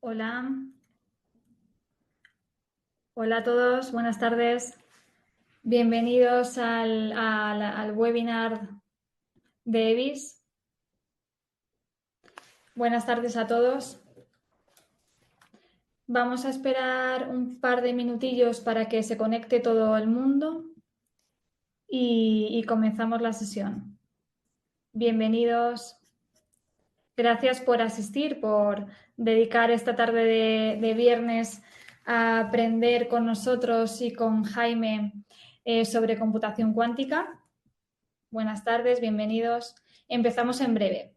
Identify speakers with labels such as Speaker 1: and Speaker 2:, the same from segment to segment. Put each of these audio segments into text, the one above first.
Speaker 1: Hola, hola a todos, buenas tardes. Bienvenidos al webinar de EBIS. Buenas tardes a todos. Vamos a esperar un par de minutillos para que se conecte todo el mundo y comenzamos la sesión. Bienvenidos. Gracias por asistir, por dedicar esta tarde de viernes a aprender con nosotros y con Jaime sobre computación cuántica. Buenas tardes, bienvenidos. Empezamos en breve.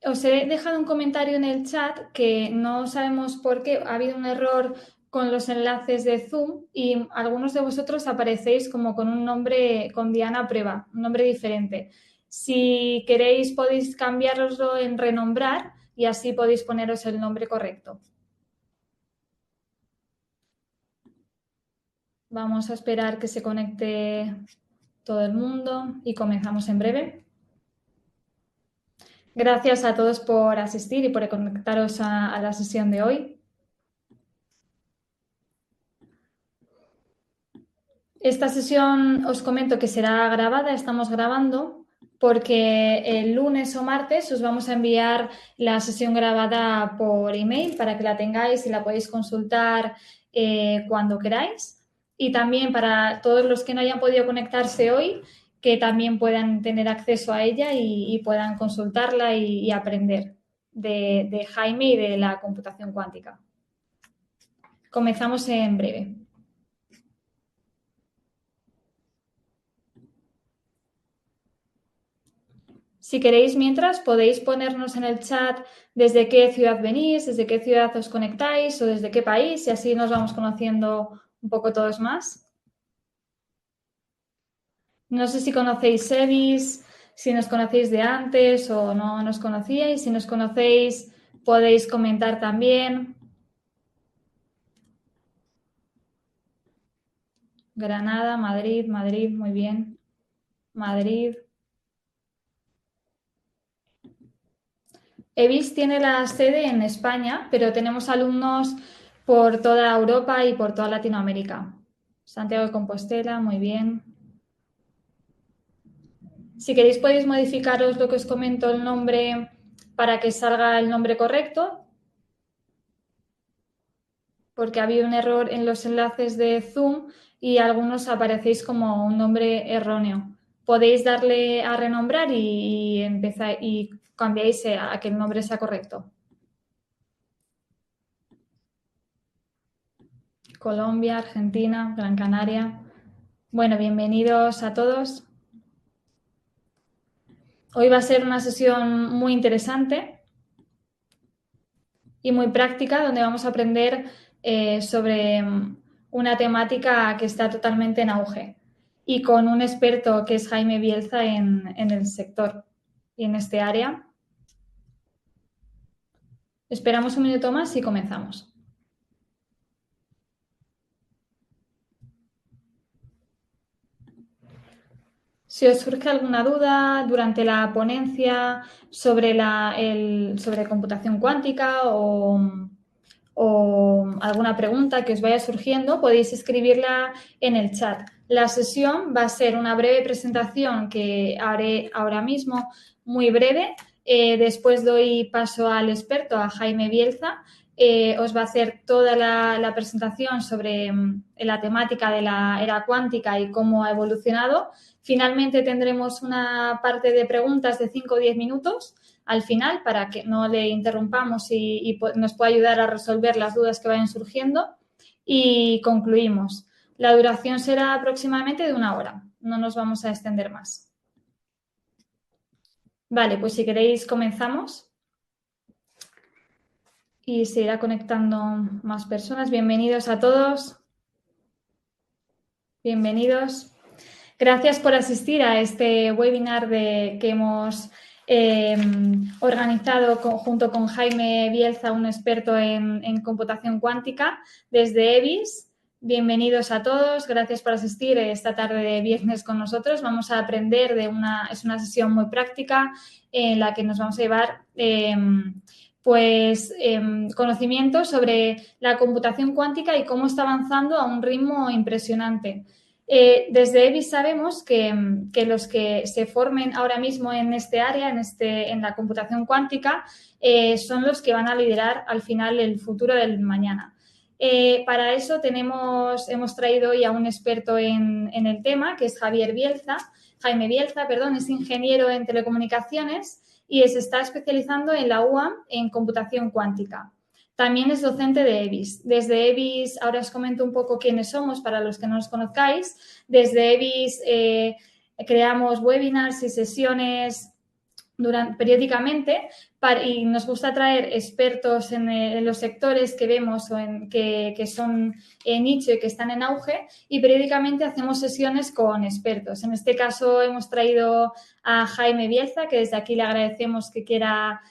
Speaker 1: Os he dejado un comentario en el chat que no sabemos por qué ha habido un error con los enlaces de Zoom y algunos de vosotros aparecéis como con un nombre, con Diana Prueba, un nombre diferente. Si queréis podéis cambiároslo en renombrar y así podéis poneros el nombre correcto. Vamos a esperar que se conecte todo el mundo y comenzamos en breve. Gracias a todos por asistir y por conectaros a la sesión de hoy. Esta sesión os comento que será grabada, estamos grabando, porque el lunes o martes os vamos a enviar la sesión grabada por email para que la tengáis y la podéis consultar cuando queráis. Y también para todos los que no hayan podido conectarse hoy, que también puedan tener acceso a ella y puedan consultarla y aprender de Jaime y de la computación cuántica. Comenzamos en breve. Si queréis, mientras, podéis ponernos en el chat desde qué ciudad venís, desde qué ciudad os conectáis o desde qué país y así nos vamos conociendo un poco todos más. No sé si conocéis EBIS, si nos conocéis de antes o no nos conocíais. Si nos conocéis, podéis comentar también. Granada, Madrid, muy bien. Madrid. EBIS tiene la sede en España, pero tenemos alumnos por toda Europa y por toda Latinoamérica. Santiago de Compostela, muy bien. Si queréis podéis modificaros lo que os comento el nombre para que salga el nombre correcto, porque ha habido un error en los enlaces de Zoom y algunos aparecéis como un nombre erróneo. Podéis darle a renombrar y cambiáis a que el nombre sea correcto. Colombia, Argentina, Gran Canaria. Bueno, bienvenidos a todos. Hoy va a ser una sesión muy interesante y muy práctica donde vamos a aprender sobre una temática que está totalmente en auge y con un experto que es Jaime Bielza en el sector y en este área. Esperamos un minuto más y comenzamos. Si os surge alguna duda durante la ponencia sobre computación cuántica o alguna pregunta que os vaya surgiendo, podéis escribirla en el chat. La sesión va a ser una breve presentación que haré ahora mismo, muy breve. Después doy paso al experto, a Jaime Bielza. Os va a hacer toda la presentación sobre la temática de la era cuántica y cómo ha evolucionado. Finalmente tendremos una parte de preguntas de 5 o 10 minutos al final para que no le interrumpamos y nos pueda ayudar a resolver las dudas que vayan surgiendo y concluimos. La duración será aproximadamente de 1 hora, no nos vamos a extender más. Vale, pues si queréis comenzamos y se irá conectando más personas. Bienvenidos a todos. Bienvenidos. Gracias por asistir a este webinar que hemos organizado junto con Jaime Bielza, un experto en computación cuántica desde EBIS. Bienvenidos a todos, gracias por asistir esta tarde de viernes con nosotros. Vamos a aprender es una sesión muy práctica en la que nos vamos a llevar pues conocimientos sobre la computación cuántica y cómo está avanzando a un ritmo impresionante. Desde EBIS sabemos que los que se formen ahora mismo en este área, en la computación cuántica, son los que van a liderar al final el futuro del mañana. Para eso hemos traído hoy a un experto en el tema, que es Jaime Bielza, es ingeniero en telecomunicaciones y se está especializando en la UAM en computación cuántica. También es docente de EBIS. Desde EBIS, ahora os comento un poco quiénes somos para los que no nos conozcáis. Desde EBIS creamos webinars y sesiones periódicamente y nos gusta traer expertos en los sectores que vemos o que son en nicho y que están en auge, y periódicamente hacemos sesiones con expertos. En este caso hemos traído a Jaime Bielza, que desde aquí le agradecemos que quiera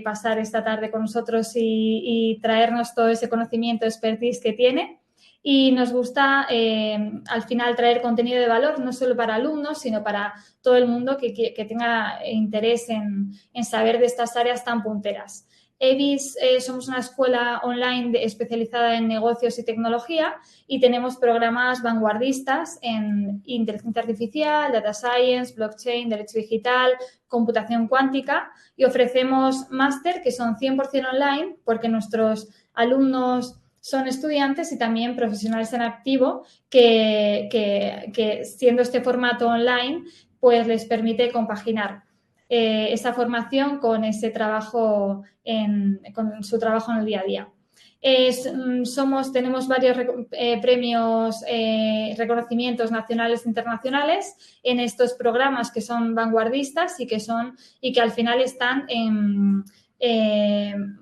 Speaker 1: pasar esta tarde con nosotros y traernos todo ese conocimiento, expertise que tiene. Y nos gusta al final traer contenido de valor no solo para alumnos, sino para todo el mundo que tenga interés en saber de estas áreas tan punteras. EBIS somos una escuela online especializada en negocios y tecnología y tenemos programas vanguardistas en inteligencia artificial, data science, blockchain, derecho digital, computación cuántica, y ofrecemos máster que son 100% online porque nuestros alumnos son estudiantes y también profesionales en activo que siendo este formato online, pues les permite compaginar esa formación con ese trabajo con su trabajo en el día a día. Tenemos varios premios, reconocimientos nacionales e internacionales en estos programas que son vanguardistas y que al final están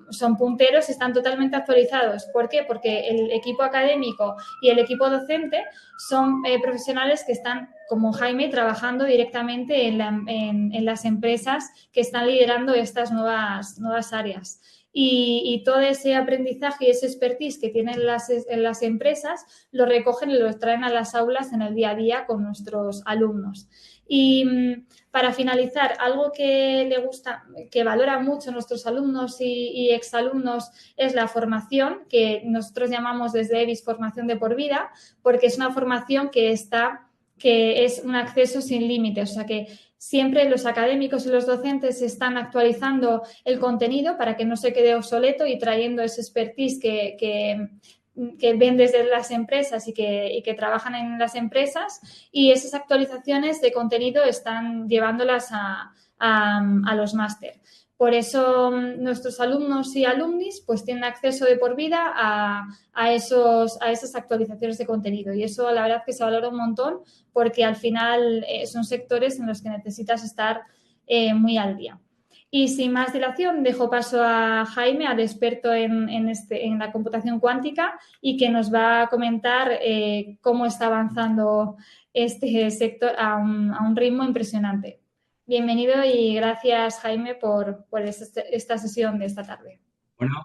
Speaker 1: son punteros y están totalmente actualizados. ¿Por qué? Porque el equipo académico y el equipo docente son profesionales que están, como Jaime, trabajando directamente en las empresas que están liderando estas nuevas áreas. Y todo ese aprendizaje y ese expertise que tienen en las empresas lo recogen y lo traen a las aulas en el día a día con nuestros alumnos. Y para finalizar, algo que le gusta, que valora mucho nuestros alumnos y exalumnos es la formación, que nosotros llamamos desde EBIS formación de por vida, porque es una formación que es un acceso sin límites, o sea que siempre los académicos y los docentes están actualizando el contenido para que no se quede obsoleto y trayendo ese expertise que ven desde las empresas y que trabajan en las empresas, y esas actualizaciones de contenido están llevándolas a los máster. Por eso nuestros alumnos y alumnis pues tienen acceso de por vida a esas actualizaciones de contenido, y eso la verdad que se valora un montón porque al final son sectores en los que necesitas estar muy al día. Y sin más dilación, dejo paso a Jaime, al experto en la computación cuántica, y que nos va a comentar cómo está avanzando este sector a un ritmo impresionante. Bienvenido y gracias, Jaime, por esta sesión de esta tarde.
Speaker 2: Bueno,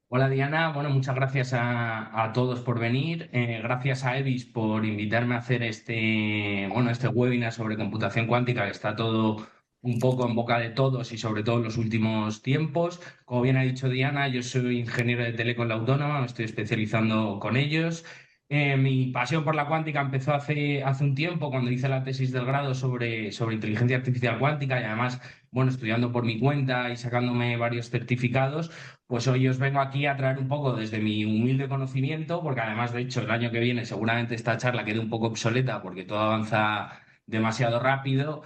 Speaker 2: hola Diana, bueno, muchas gracias a todos por venir. Gracias a EBIS por invitarme a hacer este webinar sobre computación cuántica, que está todo un poco en boca de todos y sobre todo en los últimos tiempos. Como bien ha dicho Diana, yo soy ingeniero de Teleco en la Autónoma, me estoy especializando con ellos. Mi pasión por la cuántica empezó hace un tiempo, cuando hice la tesis del grado sobre inteligencia artificial cuántica, y además, bueno, estudiando por mi cuenta y sacándome varios certificados. Pues hoy os vengo aquí a traer un poco desde mi humilde conocimiento, porque además, de hecho, el año que viene seguramente esta charla quede un poco obsoleta porque todo avanza demasiado rápido.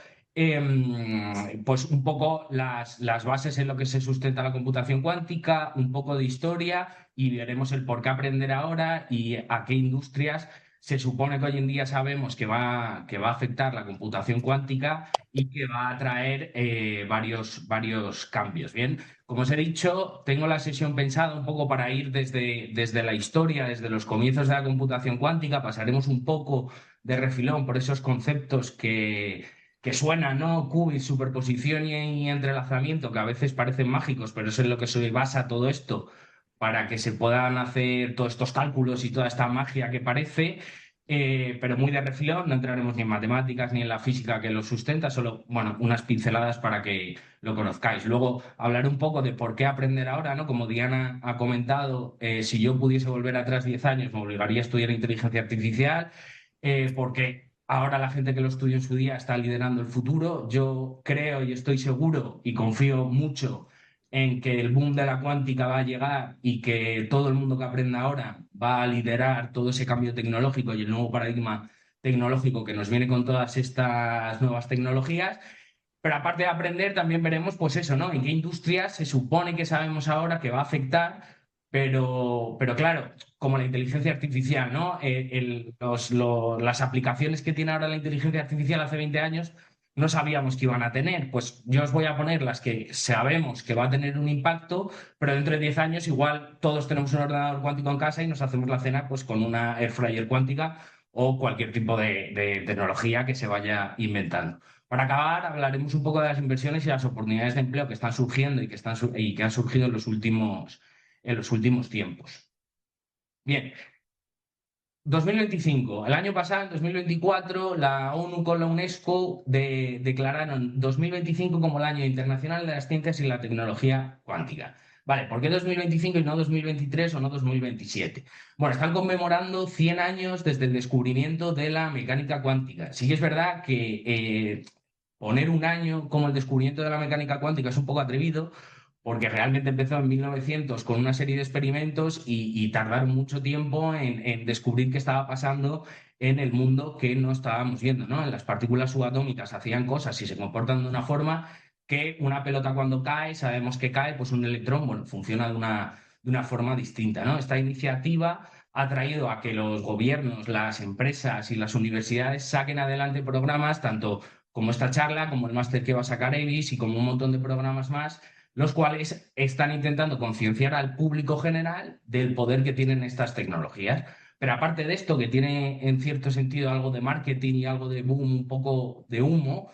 Speaker 2: Pues un poco las bases en lo que se sustenta la computación cuántica, un poco de historia, y veremos el por qué aprender ahora y a qué industrias se supone que hoy en día sabemos que va a afectar la computación cuántica y que va a traer varios cambios. Bien. Como os he dicho, tengo la sesión pensada un poco para ir desde la historia, desde los comienzos de la computación cuántica. Pasaremos un poco de refilón por esos conceptos que suenan, ¿no? Qubit, superposición y entrelazamiento, que a veces parecen mágicos, pero eso es en lo que se basa todo esto para que se puedan hacer todos estos cálculos y toda esta magia que parece. pero muy de refilón, no entraremos ni en matemáticas ni en la física que lo sustenta, solo, bueno, unas pinceladas para que lo conozcáis. Luego hablaré un poco de por qué aprender ahora, ¿no? Como Diana ha comentado, si yo pudiese volver atrás 10 años, me obligaría a estudiar inteligencia artificial, porque ahora la gente que lo estudió en su día está liderando el futuro. Yo creo y estoy seguro y confío mucho en que el boom de la cuántica va a llegar y que todo el mundo que aprenda ahora va a liderar todo ese cambio tecnológico y el nuevo paradigma tecnológico que nos viene con todas estas nuevas tecnologías. Pero aparte de aprender, también veremos, pues eso, ¿no? En qué industrias se supone que sabemos ahora que va a afectar, pero claro, como la inteligencia artificial, ¿no? Las aplicaciones que tiene ahora la inteligencia artificial hace 20 años no sabíamos que iban a tener. Pues yo os voy a poner las que sabemos que va a tener un impacto, pero dentro de 10 años igual todos tenemos un ordenador cuántico en casa y nos hacemos la cena pues con una air fryer cuántica o cualquier tipo de tecnología que se vaya inventando. Para acabar, hablaremos un poco de las inversiones y las oportunidades de empleo que están surgiendo y que han surgido en los últimos tiempos. Bien, 2025. El año pasado, en 2024, la ONU con la UNESCO declararon 2025 como el Año Internacional de las Ciencias y la Tecnología Cuántica. Vale, ¿por qué 2025 y no 2023 o no 2027? Bueno, están conmemorando 100 años desde el descubrimiento de la mecánica cuántica. Sí que es verdad que poner un año como el descubrimiento de la mecánica cuántica es un poco atrevido, porque realmente empezó en 1900 con una serie de experimentos y tardaron mucho tiempo en descubrir qué estaba pasando en el mundo que no estábamos viendo, ¿no? En las partículas subatómicas hacían cosas y se comportan de una forma que una pelota cuando cae, sabemos que cae, pues un electrón, bueno, funciona de una forma distinta, ¿no? Esta iniciativa ha traído a que los gobiernos, las empresas y las universidades saquen adelante programas, tanto como esta charla, como el máster que va a sacar Evis y como un montón de programas más, los cuales están intentando concienciar al público general del poder que tienen estas tecnologías. Pero aparte de esto, que tiene en cierto sentido algo de marketing y algo de boom, un poco de humo,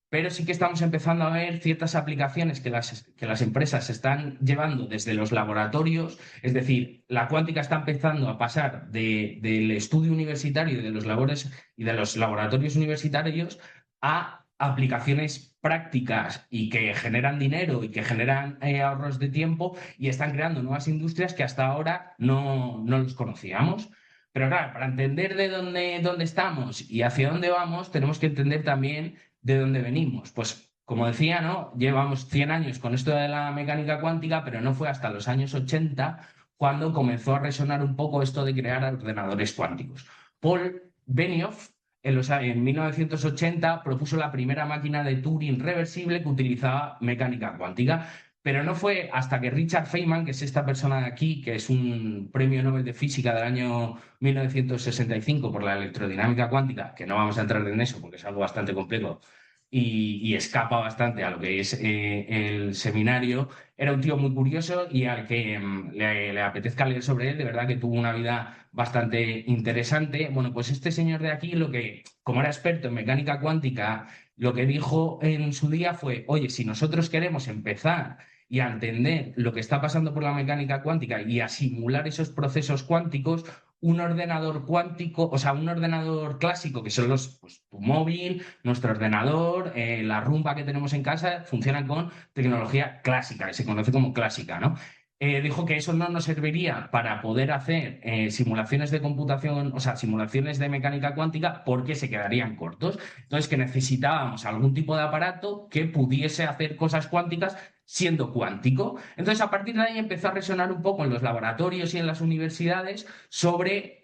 Speaker 2: pero sí que estamos empezando a ver ciertas aplicaciones que las empresas están llevando desde los laboratorios, es decir, la cuántica está empezando a pasar del estudio universitario y de los labores y de los laboratorios universitarios a aplicaciones prácticas y que generan dinero y que generan ahorros de tiempo y están creando nuevas industrias que hasta ahora no los conocíamos. Pero claro, para entender dónde estamos y hacia dónde vamos, tenemos que entender también de dónde venimos. Pues como decía, ¿no? Llevamos 100 años con esto de la mecánica cuántica, pero no fue hasta los años 80 cuando comenzó a resonar un poco esto de crear ordenadores cuánticos. Paul Benioff en 1980 propuso la primera máquina de Turing reversible que utilizaba mecánica cuántica, pero no fue hasta que Richard Feynman, que es esta persona de aquí, que es un premio Nobel de Física del año 1965 por la electrodinámica cuántica, que no vamos a entrar en eso porque es algo bastante complejo y escapa bastante a lo que es el seminario, era un tío muy curioso y al que le apetezca leer sobre él, de verdad que tuvo una vida bastante interesante. Bueno, pues este señor de aquí, como era experto en mecánica cuántica, lo que dijo en su día fue, oye, si nosotros queremos empezar y a entender lo que está pasando por la mecánica cuántica y a simular esos procesos cuánticos, un ordenador cuántico, o sea, un ordenador clásico, que son pues, tu móvil, nuestro ordenador, la rumba que tenemos en casa, funcionan con tecnología clásica, que se conoce como clásica, ¿no? Dijo que eso no nos serviría para poder hacer simulaciones de computación, o sea, simulaciones de mecánica cuántica, porque se quedarían cortos. Entonces, que necesitábamos algún tipo de aparato que pudiese hacer cosas cuánticas siendo cuántico. Entonces, a partir de ahí empezó a resonar un poco en los laboratorios y en las universidades sobre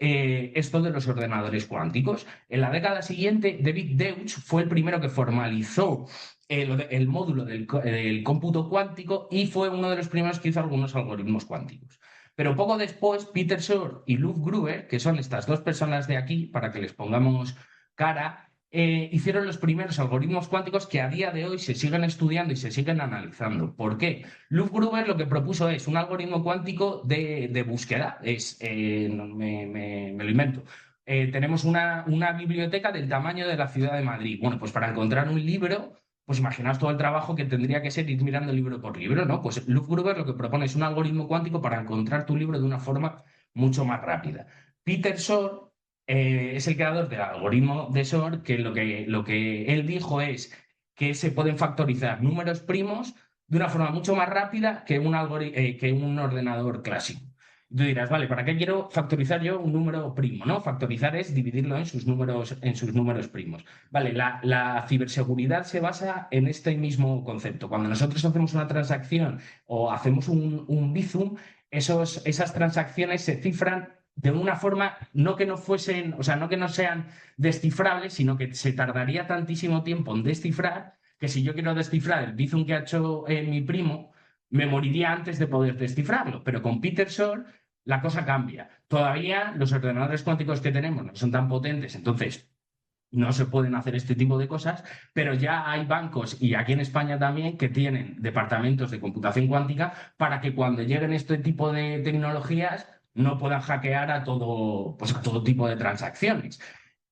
Speaker 2: esto de los ordenadores cuánticos. En la década siguiente, David Deutsch fue el primero que formalizó el módulo del cómputo cuántico y fue uno de los primeros que hizo algunos algoritmos cuánticos. Pero poco después, Peter Shor y Luf Gruber, que son estas dos personas de aquí, para que les pongamos cara, hicieron los primeros algoritmos cuánticos que a día de hoy se siguen estudiando y se siguen analizando. ¿Por qué? Luf Gruber lo que propuso es un algoritmo cuántico de búsqueda. Me lo invento. Tenemos una biblioteca del tamaño de la ciudad de Madrid. Bueno, pues para encontrar un libro, pues imaginaos todo el trabajo que tendría que ser ir mirando libro por libro, ¿no? Pues Luf Gruber lo que propone es un algoritmo cuántico para encontrar tu libro de una forma mucho más rápida. Peter Shor es el creador del algoritmo de Shor, que lo que él dijo es que se pueden factorizar números primos de una forma mucho más rápida que un ordenador clásico. Tú dirás, vale, ¿para qué quiero factorizar yo un número primo? ¿No? Factorizar es dividirlo en sus números primos. Vale, la ciberseguridad se basa en este mismo concepto. Cuando nosotros hacemos una transacción o hacemos un Bizum, esas transacciones se cifran de una forma, no que no fuesen, o sea, no que no sean descifrables, sino que se tardaría tantísimo tiempo en descifrar que si yo quiero descifrar el Bizum que ha hecho mi primo, me moriría antes de poder descifrarlo. Pero con Peter Shor la cosa cambia. Todavía los ordenadores cuánticos que tenemos no son tan potentes, entonces no se pueden hacer este tipo de cosas, pero ya hay bancos y aquí en España también que tienen departamentos de computación cuántica para que cuando lleguen este tipo de tecnologías no puedan hackear a todo, pues a todo tipo de transacciones.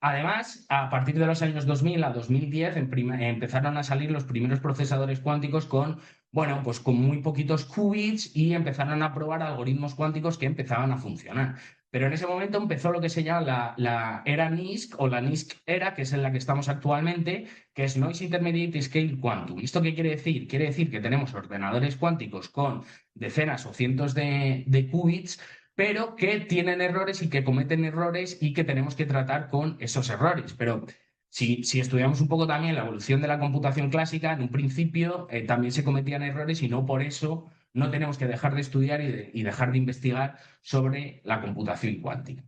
Speaker 2: Además, a partir de los años 2000 a 2010 empezaron a salir los primeros procesadores cuánticos con, bueno, pues con muy poquitos qubits y empezaron a probar algoritmos cuánticos que empezaban a funcionar. Pero en ese momento empezó lo que se llama la era NISQ o la NISQ era, que es en la que estamos actualmente, que es Noise Intermediate Scale Quantum. ¿Esto qué quiere decir? Quiere decir que tenemos ordenadores cuánticos con decenas o cientos de qubits, pero que tienen errores y que cometen errores y que tenemos que tratar con esos errores. Pero si estudiamos un poco también la evolución de la computación clásica, en un principio también se cometían errores y no por eso no tenemos que dejar de estudiar y dejar de investigar sobre la computación cuántica.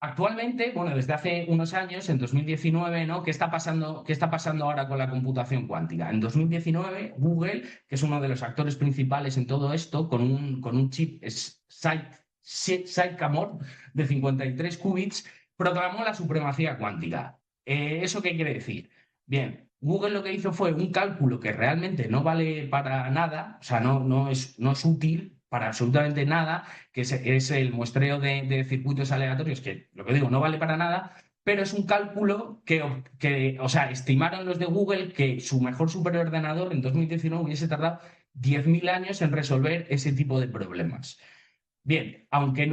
Speaker 2: Actualmente, bueno, desde hace unos años, en 2019, ¿no? Qué está pasando ahora con la computación cuántica? En 2019, Google, que es uno de los actores principales en todo esto, con un chip Sycamore de 53 qubits, proclamó la supremacía cuántica. ¿Eso qué quiere decir? Bien, Google lo que hizo fue un cálculo que realmente no vale para nada, o sea, no es útil para absolutamente nada, que es el muestreo de circuitos aleatorios, que lo que digo, no vale para nada, pero es un cálculo o sea, estimaron los de Google que su mejor superordenador en 2019 hubiese tardado 10.000 años en resolver ese tipo de problemas. Bien, aunque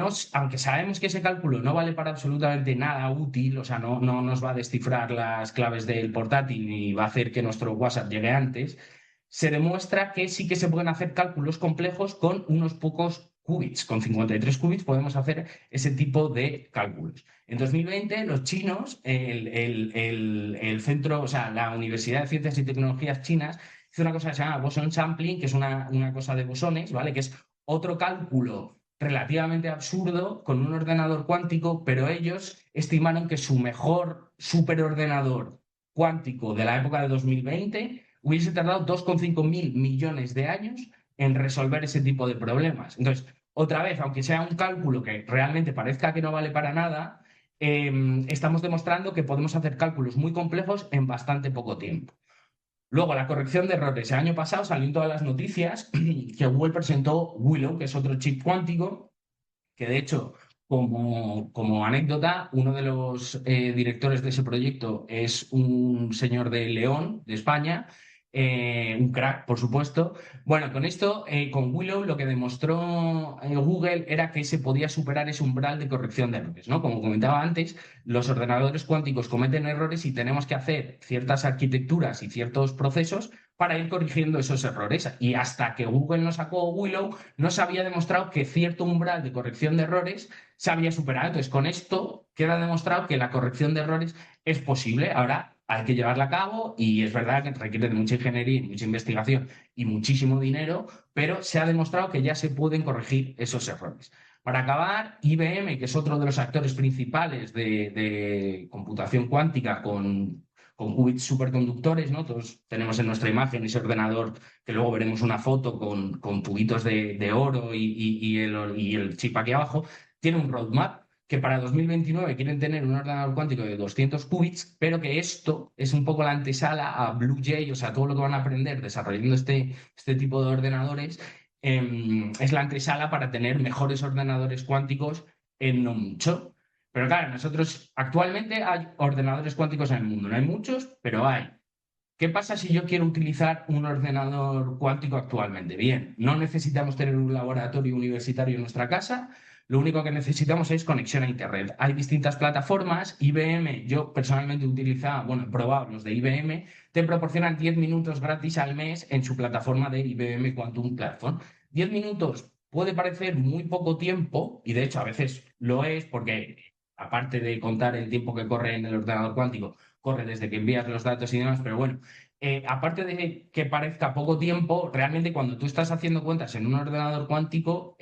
Speaker 2: sabemos que ese cálculo no vale para absolutamente nada útil, o sea, no nos va a descifrar las claves del portátil ni va a hacer que nuestro WhatsApp llegue antes, se demuestra que sí que se pueden hacer cálculos complejos con unos pocos qubits. Con 53 qubits podemos hacer ese tipo de cálculos. En 2020, los chinos, el centro, o sea, la Universidad de Ciencias y Tecnologías chinas, hizo una cosa que se llama boson sampling, que es una cosa de bosones, ¿vale? Que es otro cálculo relativamente absurdo con un ordenador cuántico, pero ellos estimaron que su mejor superordenador cuántico de la época de 2020 hubiese tardado 2,5 mil millones de años en resolver ese tipo de problemas. Entonces, otra vez, aunque sea un cálculo que realmente parezca que no vale para nada, estamos demostrando que podemos hacer cálculos muy complejos en bastante poco tiempo. Luego, la corrección de errores. El año pasado salió en todas las noticias que Google presentó Willow, que es otro chip cuántico, que de hecho, como anécdota, uno de los directores de ese proyecto es un señor de León, de España, un crack, por supuesto. Bueno, con esto, con Willow, lo que demostró Google era que se podía superar ese umbral de corrección de errores, ¿no? Como comentaba antes, los ordenadores cuánticos cometen errores y tenemos que hacer ciertas arquitecturas y ciertos procesos para ir corrigiendo esos errores. Y hasta que Google no sacó Willow, no se había demostrado que cierto umbral de corrección de errores se había superado. Entonces, con esto queda demostrado que la corrección de errores es posible. Ahora hay que llevarla a cabo y es verdad que requiere de mucha ingeniería y mucha investigación y muchísimo dinero, pero se ha demostrado que ya se pueden corregir esos errores. Para acabar, IBM, que es otro de los actores principales de computación cuántica con qubits superconductores, ¿no? Todos tenemos en nuestra imagen ese ordenador que luego veremos una foto con tubitos de oro y el chip aquí abajo. Tiene un roadmap que para 2029 quieren tener un ordenador cuántico de 200 qubits, pero que esto es un poco la antesala a BlueJay, o sea, todo lo que van a aprender desarrollando este tipo de ordenadores, es la antesala para tener mejores ordenadores cuánticos en no mucho. Pero claro, nosotros actualmente hay ordenadores cuánticos en el mundo, no hay muchos, pero hay. ¿Qué pasa si yo quiero utilizar un ordenador cuántico actualmente? Bien, no necesitamos tener un laboratorio universitario en nuestra casa, Lo único que necesitamos es conexión a Internet. Hay distintas plataformas. IBM, yo personalmente utilizaba, bueno, he probado los de IBM, te proporcionan 10 minutos gratis al mes en su plataforma de IBM Quantum Platform. 10 minutos puede parecer muy poco tiempo, y de hecho a veces lo es, porque aparte de contar el tiempo que corre en el ordenador cuántico, corre desde que envías los datos y demás, pero bueno, aparte de que parezca poco tiempo, realmente cuando tú estás haciendo cuentas en un ordenador cuántico,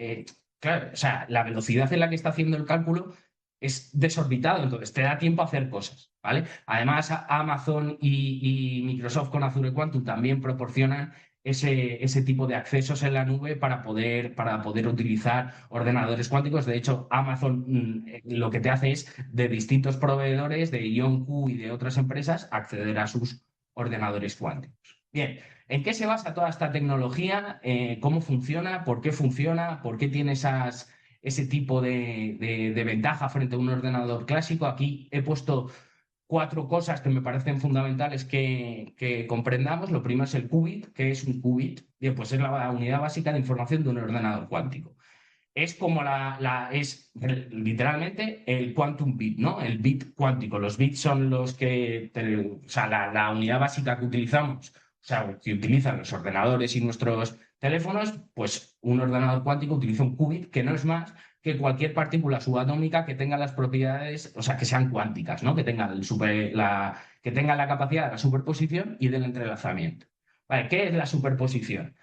Speaker 2: claro, o sea, la velocidad en la que está haciendo el cálculo es desorbitado, entonces te da tiempo a hacer cosas, ¿vale? Además, Amazon y Microsoft con Azure Quantum también proporcionan ese tipo de accesos en la nube para poder utilizar ordenadores cuánticos. De hecho, Amazon lo que te hace es de distintos proveedores, de IonQ y de otras empresas, acceder a sus ordenadores cuánticos. Bien, ¿en qué se basa toda esta tecnología? ¿Cómo funciona? ¿Por qué funciona? ¿Por qué tiene ese tipo de ventaja frente a un ordenador clásico? Aquí he puesto cuatro cosas que me parecen fundamentales que comprendamos. Lo primero es el qubit. ¿Qué es un qubit? Bien, pues es la unidad básica de información de un ordenador cuántico. Es como es literalmente el quantum bit, ¿no? El bit cuántico. Los bits son los o sea, la unidad básica que utilizamos, o sea, que utilizan los ordenadores y nuestros teléfonos, pues un ordenador cuántico utiliza un qubit, que no es más que cualquier partícula subatómica que tenga las propiedades, o sea, que sean cuánticas, ¿no? Que tenga la capacidad de la superposición y del entrelazamiento. Vale, ¿qué es la superposición?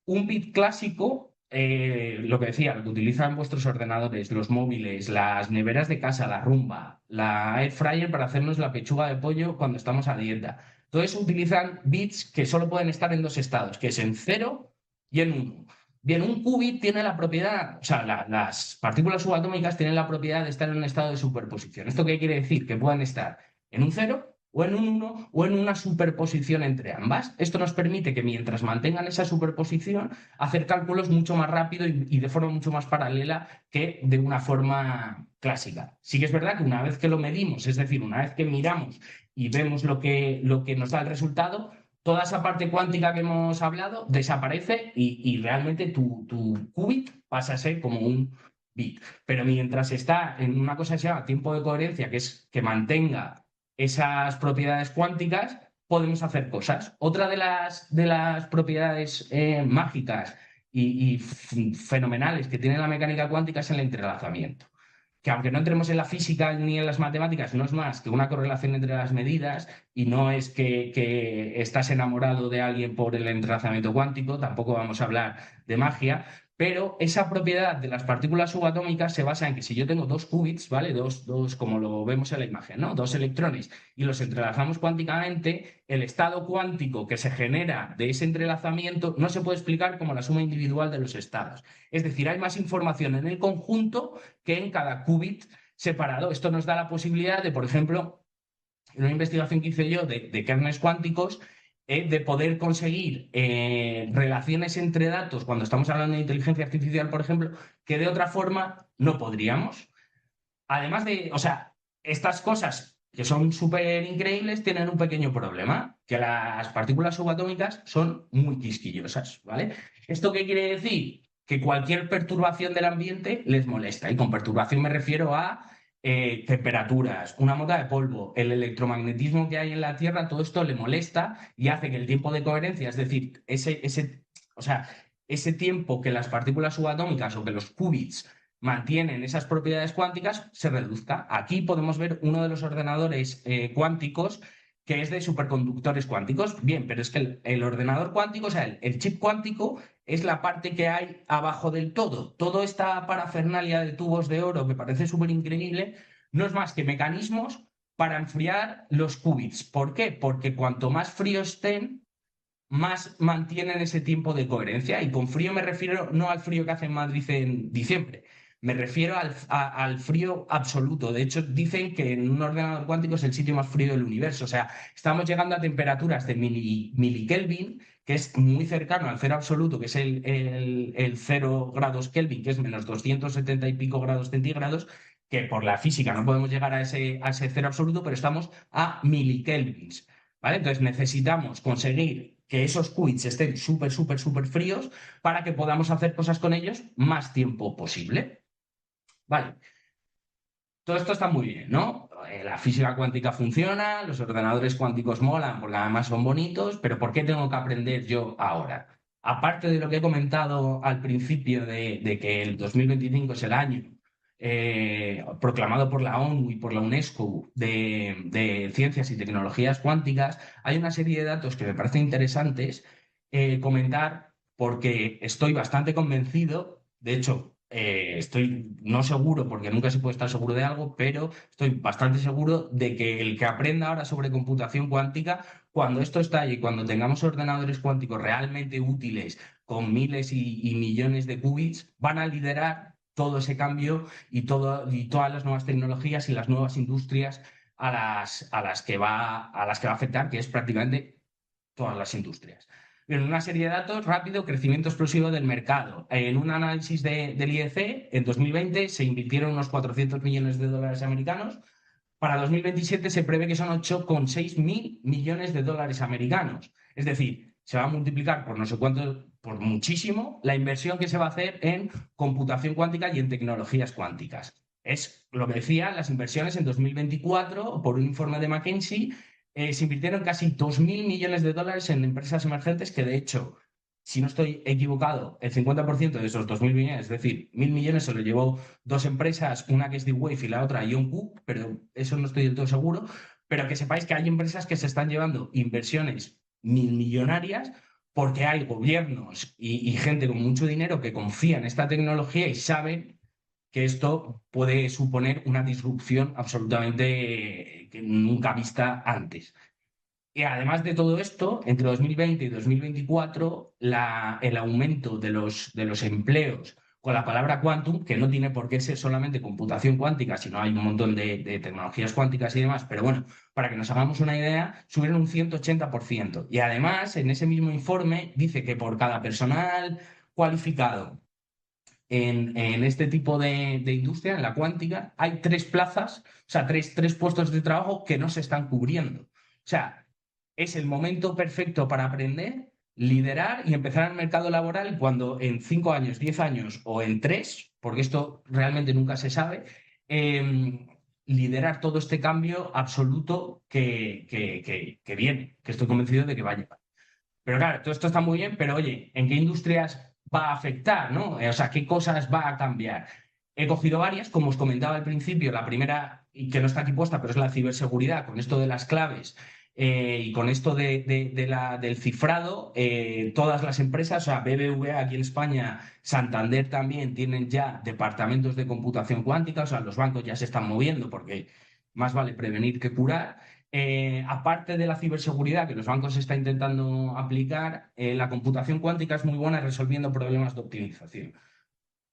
Speaker 2: Un bit clásico, lo que decía, lo que utilizan vuestros ordenadores, los móviles, las neveras de casa, la rumba, la air fryer para hacernos la pechuga de pollo cuando estamos a dieta. Todo eso utilizan bits que solo pueden estar en dos estados, que es en cero y en uno. Bien, un qubit tiene la propiedad, o sea, las partículas subatómicas tienen la propiedad de estar en un estado de superposición. ¿Esto qué quiere decir? Que pueden estar en un cero o en un uno o en una superposición entre ambas. Esto nos permite que mientras mantengan esa superposición, hacer cálculos mucho más rápido y de forma mucho más paralela que de una forma clásica. Sí que es verdad que una vez que lo medimos, es decir, una vez que miramos y vemos lo que nos da el resultado, toda esa parte cuántica que hemos hablado desaparece y realmente tu qubit pasa a ser como un bit. Pero mientras está en una cosa que se llama tiempo de coherencia, que es que mantenga esas propiedades cuánticas, podemos hacer cosas. Otra de las propiedades mágicas y fenomenales que tiene la mecánica cuántica es el entrelazamiento, que aunque no entremos en la física ni en las matemáticas, no es más que una correlación entre las medidas y no es que estás enamorado de alguien por el entrelazamiento cuántico, tampoco vamos a hablar de magia, pero esa propiedad de las partículas subatómicas se basa en que si yo tengo dos qubits, ¿vale? Dos, como lo vemos en la imagen, ¿no? Dos electrones y los entrelazamos cuánticamente, el estado cuántico que se genera de ese entrelazamiento no se puede explicar como la suma individual de los estados. Es decir, hay más información en el conjunto que en cada qubit separado. Esto nos da la posibilidad de, por ejemplo, en una investigación que hice yo de kernels cuánticos, de poder conseguir relaciones entre datos cuando estamos hablando de inteligencia artificial, por ejemplo, que de otra forma no podríamos. Además de, o sea, estas cosas que son súper increíbles tienen un pequeño problema, que las partículas subatómicas son muy quisquillosas, ¿vale? ¿Esto qué quiere decir? Que cualquier perturbación del ambiente les molesta. Y con perturbación me refiero a temperaturas, una mota de polvo, el electromagnetismo que hay en la Tierra, todo esto le molesta y hace que el tiempo de coherencia, es decir, o sea, ese tiempo que las partículas subatómicas o que los qubits mantienen esas propiedades cuánticas, se reduzca. Aquí podemos ver uno de los ordenadores cuánticos que es de superconductores cuánticos. Bien, pero es que el ordenador cuántico, o sea, el chip cuántico es la parte que hay abajo del todo. Toda esta parafernalia de tubos de oro que parece súper increíble, no es más que mecanismos para enfriar los qubits. ¿Por qué? Porque cuanto más fríos estén, más mantienen ese tiempo de coherencia. Y con frío me refiero no al frío que hace en Madrid en diciembre, me refiero al frío absoluto. De hecho, dicen que en un ordenador cuántico es el sitio más frío del universo. O sea, estamos llegando a temperaturas de milikelvin, que es muy cercano al cero absoluto, que es el 0 grados Kelvin, que es menos 270 y pico grados centígrados, que por la física no podemos llegar a ese cero absoluto, pero estamos a milikelvins. ¿Vale? Entonces necesitamos conseguir que esos qubits estén súper, súper, súper fríos para que podamos hacer cosas con ellos más tiempo posible. Vale, todo esto está muy bien, ¿no? La física cuántica funciona, los ordenadores cuánticos molan porque además son bonitos, pero ¿por qué tengo que aprender yo ahora? Aparte de lo que he comentado al principio de que el 2025 es el año proclamado por la ONU y por la UNESCO de ciencias y tecnologías cuánticas, hay una serie de datos que me parecen interesantes comentar porque estoy bastante convencido, de hecho, estoy no seguro, porque nunca se puede estar seguro de algo, pero estoy bastante seguro de que el que aprenda ahora sobre computación cuántica, cuando esto estalle y cuando tengamos ordenadores cuánticos realmente útiles, con miles y millones de qubits, van a liderar todo ese cambio y todas las nuevas tecnologías y las nuevas industrias a las que va a afectar, que es prácticamente todas las industrias. En una serie de datos, rápido, crecimiento explosivo del mercado. En un análisis del IEC, en 2020 se invirtieron unos 400 millones de dólares americanos. Para 2027 se prevé que son 8,6 mil millones de dólares americanos. Es decir, se va a multiplicar por no sé cuánto, por muchísimo, la inversión que se va a hacer en computación cuántica y en tecnologías cuánticas. Es lo que decía, las inversiones en 2024, por un informe de McKinsey, se invirtieron casi 2.000 millones de dólares en empresas emergentes que, de hecho, si no estoy equivocado, el 50% de esos 2.000 millones, es decir, 1.000 millones se lo llevó dos empresas, una que es D-Wave y la otra IonQ, pero eso no estoy del todo seguro. Pero que sepáis que hay empresas que se están llevando inversiones mil millonarias porque hay gobiernos y gente con mucho dinero que confía en esta tecnología y saben que esto puede suponer una disrupción absolutamente que nunca vista antes. Y además de todo esto, entre 2020 y 2024, el aumento de los empleos con la palabra quantum, que no tiene por qué ser solamente computación cuántica, sino hay un montón de tecnologías cuánticas y demás, pero bueno, para que nos hagamos una idea, subieron un 180%. Y además, en ese mismo informe, dice que por cada personal cualificado en este tipo de industria, en la cuántica, hay tres plazas, o sea, tres puestos de trabajo que no se están cubriendo. O sea, es el momento perfecto para aprender, liderar y empezar el mercado laboral cuando en 5 años, 10 años o en tres, porque esto realmente nunca se sabe, liderar todo este cambio absoluto que viene, que estoy convencido de que va a llegar. Pero claro, todo esto está muy bien, pero oye, ¿en qué industrias va a afectar, no? O sea, ¿qué cosas va a cambiar? He cogido varias, como os comentaba al principio, la primera, y que no está aquí puesta, pero es la ciberseguridad, con esto de las claves y con esto del cifrado, todas las empresas, o sea, BBVA aquí en España, Santander también tienen ya departamentos de computación cuántica, o sea, los bancos ya se están moviendo porque más vale prevenir que curar. Aparte de la ciberseguridad que los bancos están intentando aplicar, la computación cuántica es muy buena resolviendo problemas de optimización.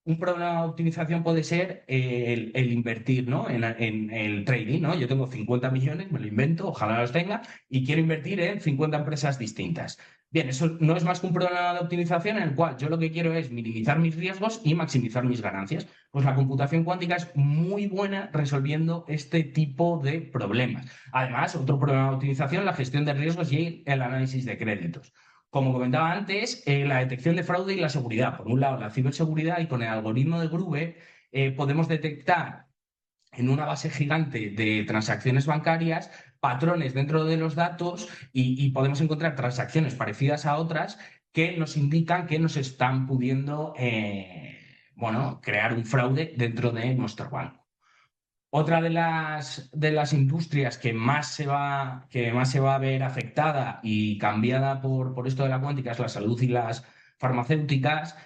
Speaker 2: Un problema de optimización puede ser el invertir, ¿no? En el trading, ¿no? Yo tengo 50 millones, me lo invento, ojalá los tenga, y quiero invertir en 50 empresas distintas. Bien, eso no es más que un problema de optimización en el cual yo lo que quiero es minimizar mis riesgos y maximizar mis ganancias. Pues la computación cuántica es muy buena resolviendo este tipo de problemas. Además, otro problema de optimización, la gestión de riesgos y el análisis de créditos. Como comentaba antes, la detección de fraude y la seguridad. Por un lado, la ciberseguridad y con el algoritmo de Groove podemos detectar en una base gigante de transacciones bancarias patrones dentro de los datos y podemos encontrar transacciones parecidas a otras que nos indican que nos están pudiendo, bueno, crear un fraude dentro de nuestro banco. Otra de las industrias que más se va a ver afectada y cambiada por esto de la cuántica es la salud y las farmacéuticas.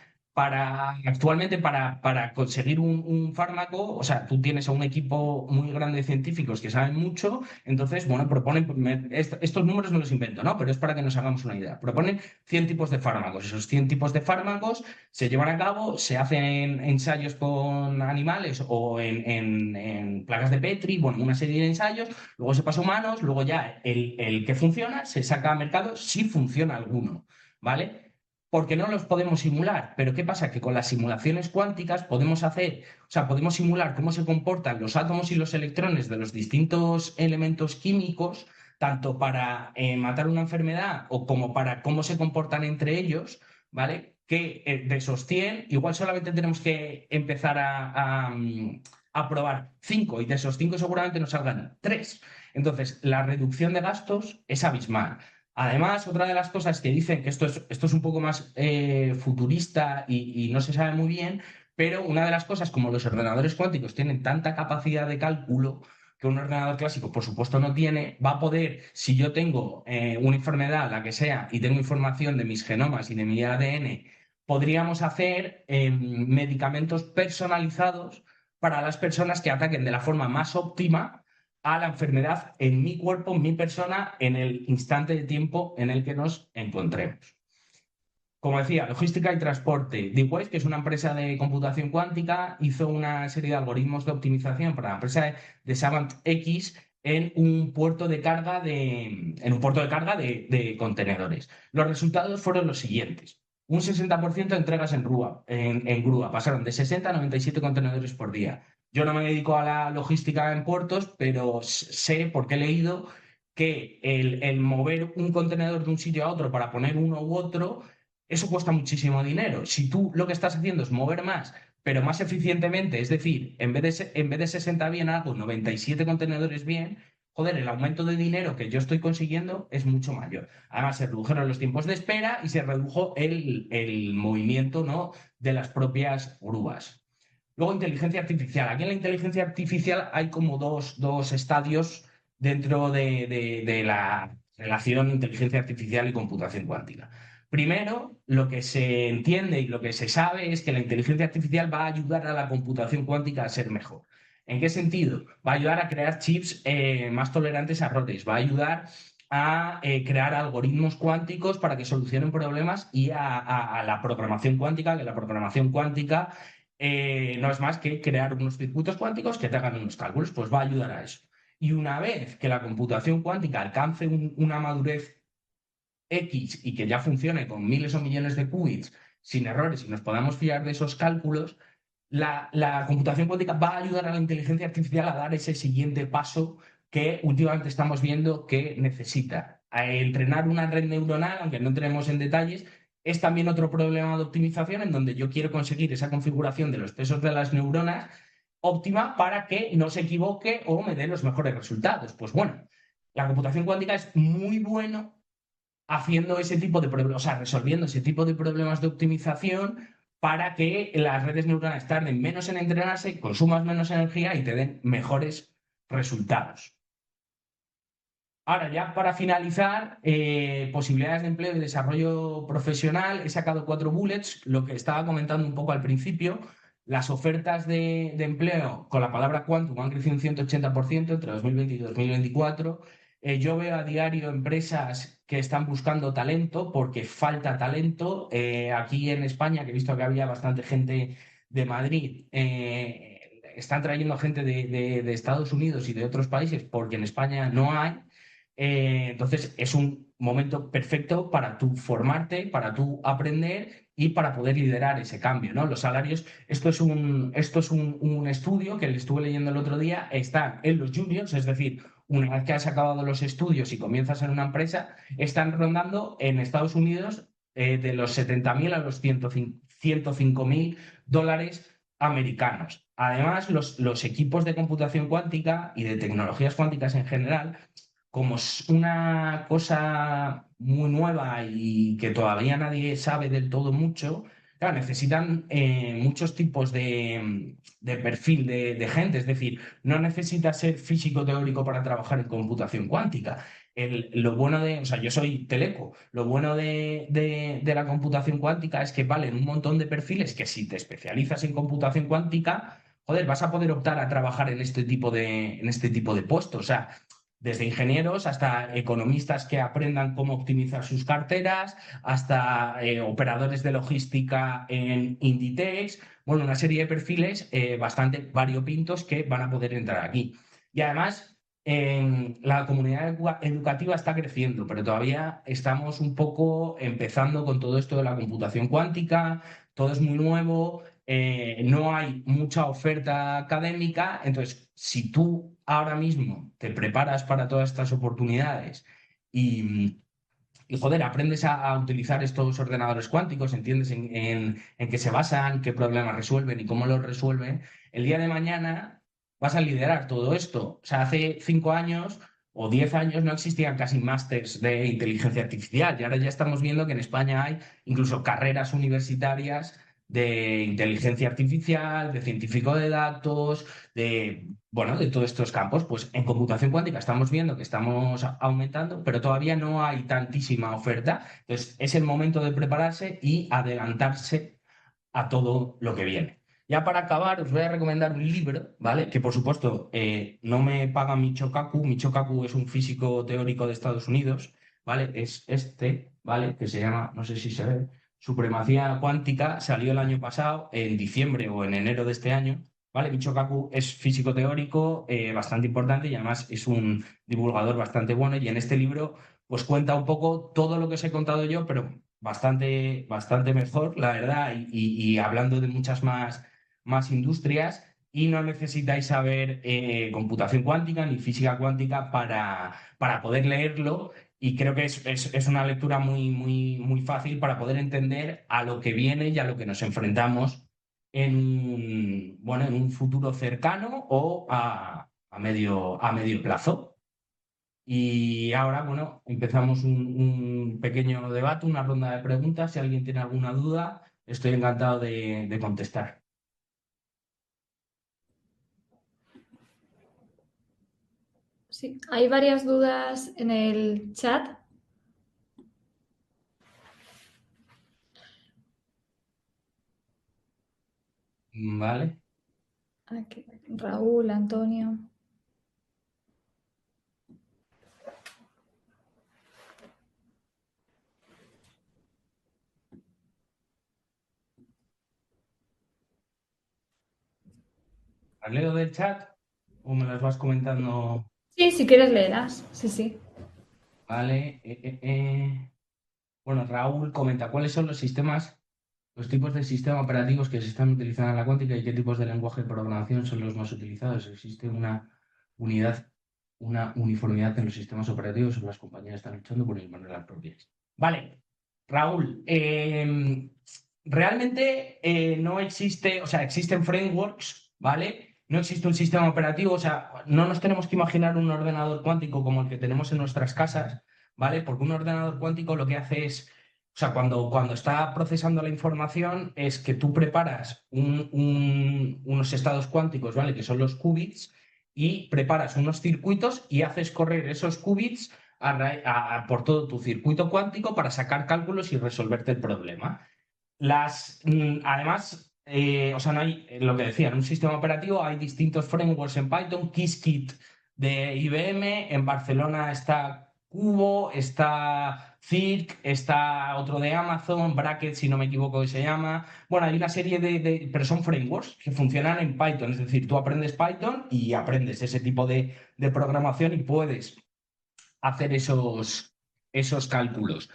Speaker 2: Actualmente, para conseguir un fármaco, o sea, tú tienes a un equipo muy grande de científicos que saben mucho, entonces, bueno, proponen, estos números no los invento, ¿no? Pero es para que nos hagamos una idea. Proponen 100 tipos de fármacos. Esos 100 tipos de fármacos se llevan a cabo, se hacen ensayos con animales o en placas de Petri, bueno, una serie de ensayos, luego se pasa a humanos, luego ya el que funciona se saca a mercado si funciona alguno, ¿vale? Porque no los podemos simular, pero ¿qué pasa? Que con las simulaciones cuánticas podemos hacer, o sea, podemos simular cómo se comportan los átomos y los electrones de los distintos elementos químicos, tanto para matar una enfermedad o como para cómo se comportan entre ellos, ¿vale? que de esos 100, igual solamente tenemos que empezar a probar 5 y de esos 5 seguramente nos salgan 3. Entonces, la reducción de gastos es abismal. Además, otra de las cosas que dicen que esto es un poco más futurista y no se sabe muy bien, pero una de las cosas, como los ordenadores cuánticos tienen tanta capacidad de cálculo que un ordenador clásico, por supuesto, no tiene, va a poder, si yo tengo una enfermedad, la que sea, y tengo información de mis genomas y de mi ADN, podríamos hacer medicamentos personalizados para las personas que ataquen de la forma más óptima a la enfermedad en mi cuerpo, en mi persona, en el instante de tiempo en el que nos encontremos. Como decía, logística y transporte. DeepWise, que es una empresa de computación cuántica, hizo una serie de algoritmos de optimización para la empresa de Savant X en un puerto de carga de contenedores. Los resultados fueron los siguientes. Un 60% de entregas en grúa. Pasaron de 60 a 97 contenedores por día. Yo no me dedico a la logística en puertos, pero sé, porque he leído, que el mover un contenedor de un sitio a otro para poner uno u otro, eso cuesta muchísimo dinero. Si tú lo que estás haciendo es mover más, pero más eficientemente, es decir, en vez de 60 bien hago 97 contenedores bien, joder, el aumento de dinero que yo estoy consiguiendo es mucho mayor. Además, se redujeron los tiempos de espera y se redujo el movimiento, ¿no?, de las propias grúas. Luego, inteligencia artificial. Aquí en la inteligencia artificial hay como dos estadios dentro de la relación inteligencia artificial y computación cuántica. Primero, lo que se entiende y lo que se sabe es que la inteligencia artificial va a ayudar a la computación cuántica a ser mejor. ¿En qué sentido? Va a ayudar a crear chips más tolerantes a errores, va a ayudar a crear algoritmos cuánticos para que solucionen problemas y a la programación cuántica, que la programación cuántica no es más que crear unos circuitos cuánticos que te hagan unos cálculos, pues va a ayudar a eso. Y una vez que la computación cuántica alcance una madurez X y que ya funcione con miles o millones de qubits sin errores y nos podamos fiar de esos cálculos, la computación cuántica va a ayudar a la inteligencia artificial a dar ese siguiente paso que últimamente estamos viendo que necesita. A entrenar una red neuronal, aunque no entremos en detalles, es también otro problema de optimización en donde yo quiero conseguir esa configuración de los pesos de las neuronas óptima para que no se equivoque o me dé los mejores resultados. Pues bueno, la computación cuántica es muy bueno haciendo ese tipo de problemas, o sea, resolviendo ese tipo de problemas de optimización para que las redes neuronales tarden menos en entrenarse, consumas menos energía y te den mejores resultados. Ahora ya para finalizar, posibilidades de empleo y desarrollo profesional, he sacado 4 bullets, lo que estaba comentando un poco al principio. Las ofertas de empleo con la palabra quantum han crecido un 180% entre 2020 y 2024. Yo veo a diario empresas que están buscando talento porque falta talento. Aquí en España, que he visto que había bastante gente de Madrid, están trayendo gente de Estados Unidos y de otros países porque en España no hay. Entonces es un momento perfecto para tú formarte, para tú aprender y para poder liderar ese cambio, ¿no? Los salarios, esto es un estudio que le estuve leyendo el otro día, están en los juniors, es decir, una vez que has acabado los estudios y comienzas en una empresa, están rondando en Estados Unidos de los 70.000 a los 105.000 dólares americanos. Además, los equipos de computación cuántica y de tecnologías cuánticas en general, como es una cosa muy nueva y que todavía nadie sabe del todo mucho, claro, necesitan muchos tipos de perfil de gente. Es decir, no necesitas ser físico teórico para trabajar en computación cuántica. O sea, yo soy teleco. Lo bueno de la computación cuántica es que valen un montón de perfiles que si te especializas en computación cuántica, joder, vas a poder optar a trabajar en este tipo de puestos. O sea, desde ingenieros hasta economistas que aprendan cómo optimizar sus carteras, hasta operadores de logística en Inditex, bueno, una serie de perfiles bastante variopintos que van a poder entrar aquí. Y además, la comunidad educativa está creciendo, pero todavía estamos un poco empezando con todo esto de la computación cuántica, todo es muy nuevo, no hay mucha oferta académica, entonces si tú ahora mismo te preparas para todas estas oportunidades y, y joder, aprendes a utilizar estos ordenadores cuánticos, entiendes en qué se basan, qué problemas resuelven y cómo los resuelven, el día de mañana vas a liderar todo esto. O sea, hace 5 años o 10 años no existían casi másters de inteligencia artificial y ahora ya estamos viendo que en España hay incluso carreras universitarias de inteligencia artificial, de científico de datos, bueno, de todos estos campos. Pues en computación cuántica estamos viendo que estamos aumentando, pero todavía no hay tantísima oferta. Entonces es el momento de prepararse y adelantarse a todo lo que viene. Ya para acabar, os voy a recomendar un libro, ¿vale? Que por supuesto no me paga Michio Kaku. Michio Kaku es un físico teórico de Estados Unidos, ¿vale? Es este, ¿vale? Que se llama, no sé si se ve, Supremacía Cuántica. Salió el año pasado, en diciembre o en enero de este año, ¿vale? Michio Kaku es físico teórico bastante importante y además es un divulgador bastante bueno. Y en este libro, pues cuenta un poco todo lo que os he contado yo, pero bastante, bastante mejor, la verdad, y hablando de muchas más industrias, y no necesitáis saber computación cuántica ni física cuántica para poder leerlo, y creo que es una lectura muy, muy, muy fácil para poder entender a lo que viene y a lo que nos enfrentamos bueno, en un futuro cercano o a medio plazo. Y ahora, bueno, empezamos un pequeño debate, una ronda de preguntas. Si alguien tiene alguna duda, estoy encantado de contestar.
Speaker 1: Sí, hay varias dudas en el chat.
Speaker 2: ¿Vale?
Speaker 1: Aquí, Raúl, Antonio.
Speaker 2: ¿Las leo del chat o me las vas comentando?
Speaker 1: Sí, si quieres leerás. Sí, sí.
Speaker 2: ¿Vale? Bueno, Raúl comenta, ¿cuáles son los tipos de sistemas operativos que se están utilizando en la cuántica y qué tipos de lenguaje de programación son los más utilizados? ¿Existe unidad, una uniformidad en los sistemas operativos o las compañías están luchando por imponer las propias? Vale, Raúl, realmente no existe, o sea, existen frameworks, ¿vale? No existe un sistema operativo, o sea, no nos tenemos que imaginar un ordenador cuántico como el que tenemos en nuestras casas, ¿vale? Porque un ordenador cuántico lo que hace es, o sea, cuando está procesando la información es que tú preparas unos estados cuánticos, ¿vale? Que son los qubits, y preparas unos circuitos y haces correr esos qubits por todo tu circuito cuántico para sacar cálculos y resolverte el problema. Además, o sea, no hay, lo que decía, en un sistema operativo hay distintos frameworks en Python, Qiskit de IBM, en Barcelona está Cubo, está Circ, está otro de Amazon, Bracket, si no me equivoco que se llama. Bueno, hay una serie pero son frameworks que funcionan en Python, es decir, tú aprendes Python y aprendes ese tipo de programación y puedes hacer esos cálculos.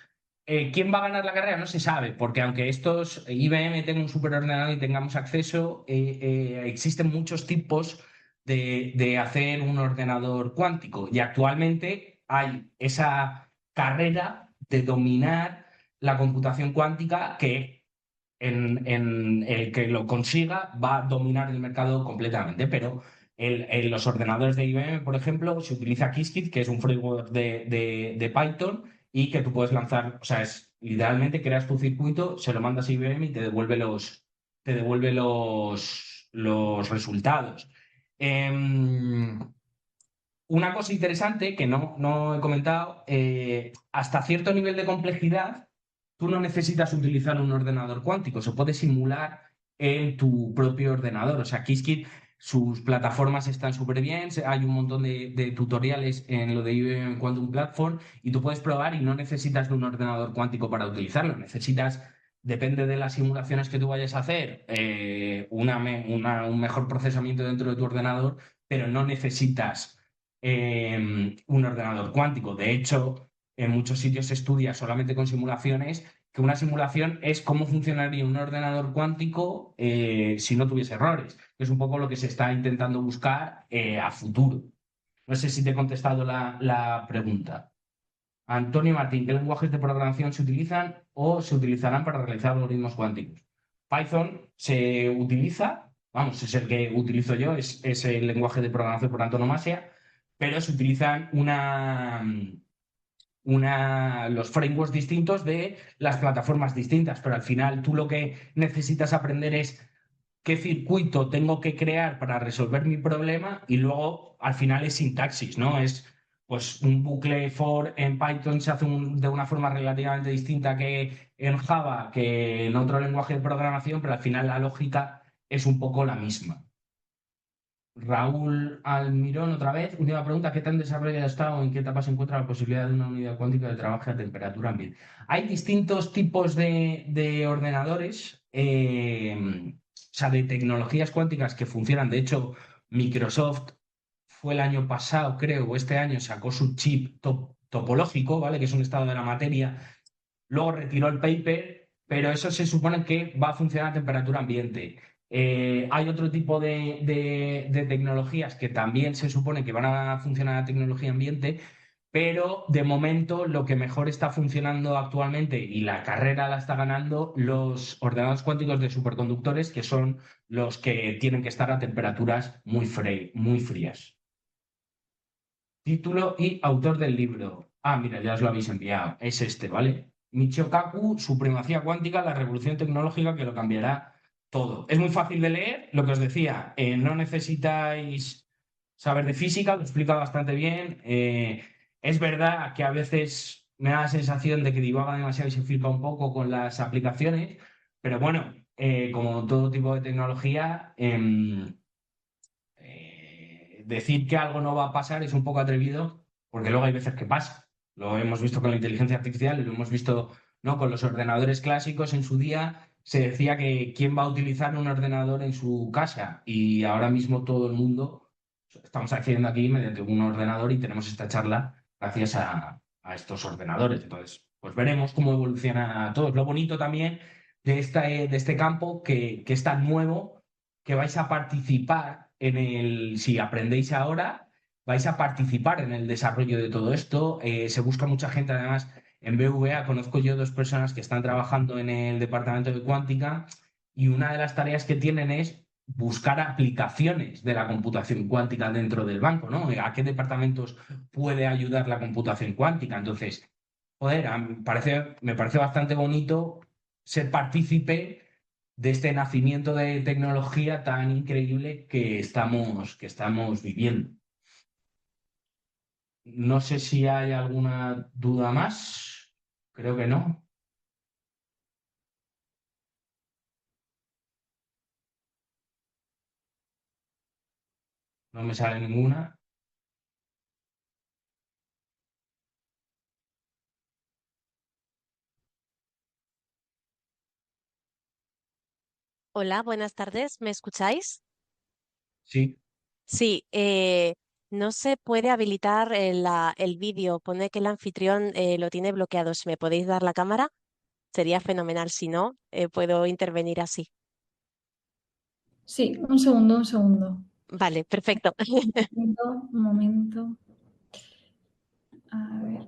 Speaker 2: ¿Quién va a ganar la carrera? No se sabe, porque aunque estos IBM tenga un superordenador y tengamos acceso, existen muchos tipos de hacer un ordenador cuántico y actualmente hay esa carrera de dominar la computación cuántica que en el que lo consiga va a dominar el mercado completamente, pero en los ordenadores de IBM, por ejemplo, se utiliza Qiskit, que es un framework de Python y que tú puedes lanzar, o sea, es literalmente creas tu circuito, se lo mandas a IBM y te devuelve los resultados. Em, una cosa interesante que no he comentado, hasta cierto nivel de complejidad, tú no necesitas utilizar un ordenador cuántico, se puede simular en tu propio ordenador. O sea, Qiskit, sus plataformas están súper bien, hay un montón de tutoriales en lo de IBM Quantum Platform y tú puedes probar y no necesitas de un ordenador cuántico para utilizarlo. Necesitas, depende de las simulaciones que tú vayas a hacer, un mejor procesamiento dentro de tu ordenador, pero no necesitas un ordenador cuántico. De hecho, en muchos sitios se estudia solamente con simulaciones, que una simulación es cómo funcionaría un ordenador cuántico si no tuviese errores. Es un poco lo que se está intentando buscar a futuro. No sé si te he contestado la pregunta. Antonio Martín, ¿qué lenguajes de programación se utilizan o se utilizarán para realizar algoritmos cuánticos? Python se utiliza, vamos, es el que utilizo yo, es el lenguaje de programación por antonomasia, pero se utilizan los frameworks distintos de las plataformas distintas, pero al final tú lo que necesitas aprender es qué circuito tengo que crear para resolver mi problema y luego al final es sintaxis, ¿no? Es pues un bucle for en Python se hace de una forma relativamente distinta que en Java, que en otro lenguaje de programación, pero al final la lógica es un poco la misma. Raúl Almirón, otra vez. Última pregunta: ¿qué tan desarrollado está o en qué etapa se encuentra la posibilidad de una unidad cuántica de trabajo a temperatura ambiente? Hay distintos tipos de ordenadores, o sea, de tecnologías cuánticas que funcionan. De hecho, Microsoft fue el año pasado, creo, o este año, sacó su chip topológico, ¿vale? Que es un estado de la materia. Luego retiró el paper, pero eso se supone que va a funcionar a temperatura ambiente. Hay otro tipo de tecnologías que también se supone que van a funcionar a tecnología ambiente, pero de momento lo que mejor está funcionando actualmente y la carrera la está ganando los ordenadores cuánticos de superconductores, que son los que tienen que estar a temperaturas muy frías. Título y autor del libro. Ah, mira, ya os lo habéis enviado. Es este, ¿vale? Michio Kaku, Supremacía Cuántica, la revolución tecnológica que lo cambiará todo. Es muy fácil de leer, lo que os decía, no necesitáis saber de física, lo explica bastante bien. Es verdad que a veces me da la sensación de que divaga demasiado y se flipa un poco con las aplicaciones, pero bueno, como todo tipo de tecnología, decir que algo no va a pasar es un poco atrevido, porque luego hay veces que pasa. Lo hemos visto con la inteligencia artificial y lo hemos visto, ¿no? Con los ordenadores clásicos en su día. Se decía que quién va a utilizar un ordenador en su casa y ahora mismo todo el mundo estamos accediendo aquí mediante un ordenador y tenemos esta charla gracias a estos ordenadores. Entonces, pues veremos cómo evoluciona todo. Es lo bonito también de este campo que es tan nuevo que vais a participar si aprendéis ahora, vais a participar en el desarrollo de todo esto. Se busca mucha gente, además, en BVA conozco yo dos personas que están trabajando en el departamento de cuántica y una de las tareas que tienen es buscar aplicaciones de la computación cuántica dentro del banco, ¿no? ¿A qué departamentos puede ayudar la computación cuántica? Entonces, joder, me parece bastante bonito ser partícipe de este nacimiento de tecnología tan increíble que estamos viviendo. No sé si hay alguna duda más. Creo que no. No me sale ninguna.
Speaker 3: Hola, buenas tardes. ¿Me escucháis?
Speaker 2: Sí,
Speaker 3: Sí, no se puede habilitar el vídeo. Pone que el anfitrión lo tiene bloqueado. Si me podéis dar la cámara, sería fenomenal. Si no, puedo intervenir así.
Speaker 1: Sí, un segundo, un segundo.
Speaker 3: Vale, perfecto.
Speaker 1: Un momento. A ver,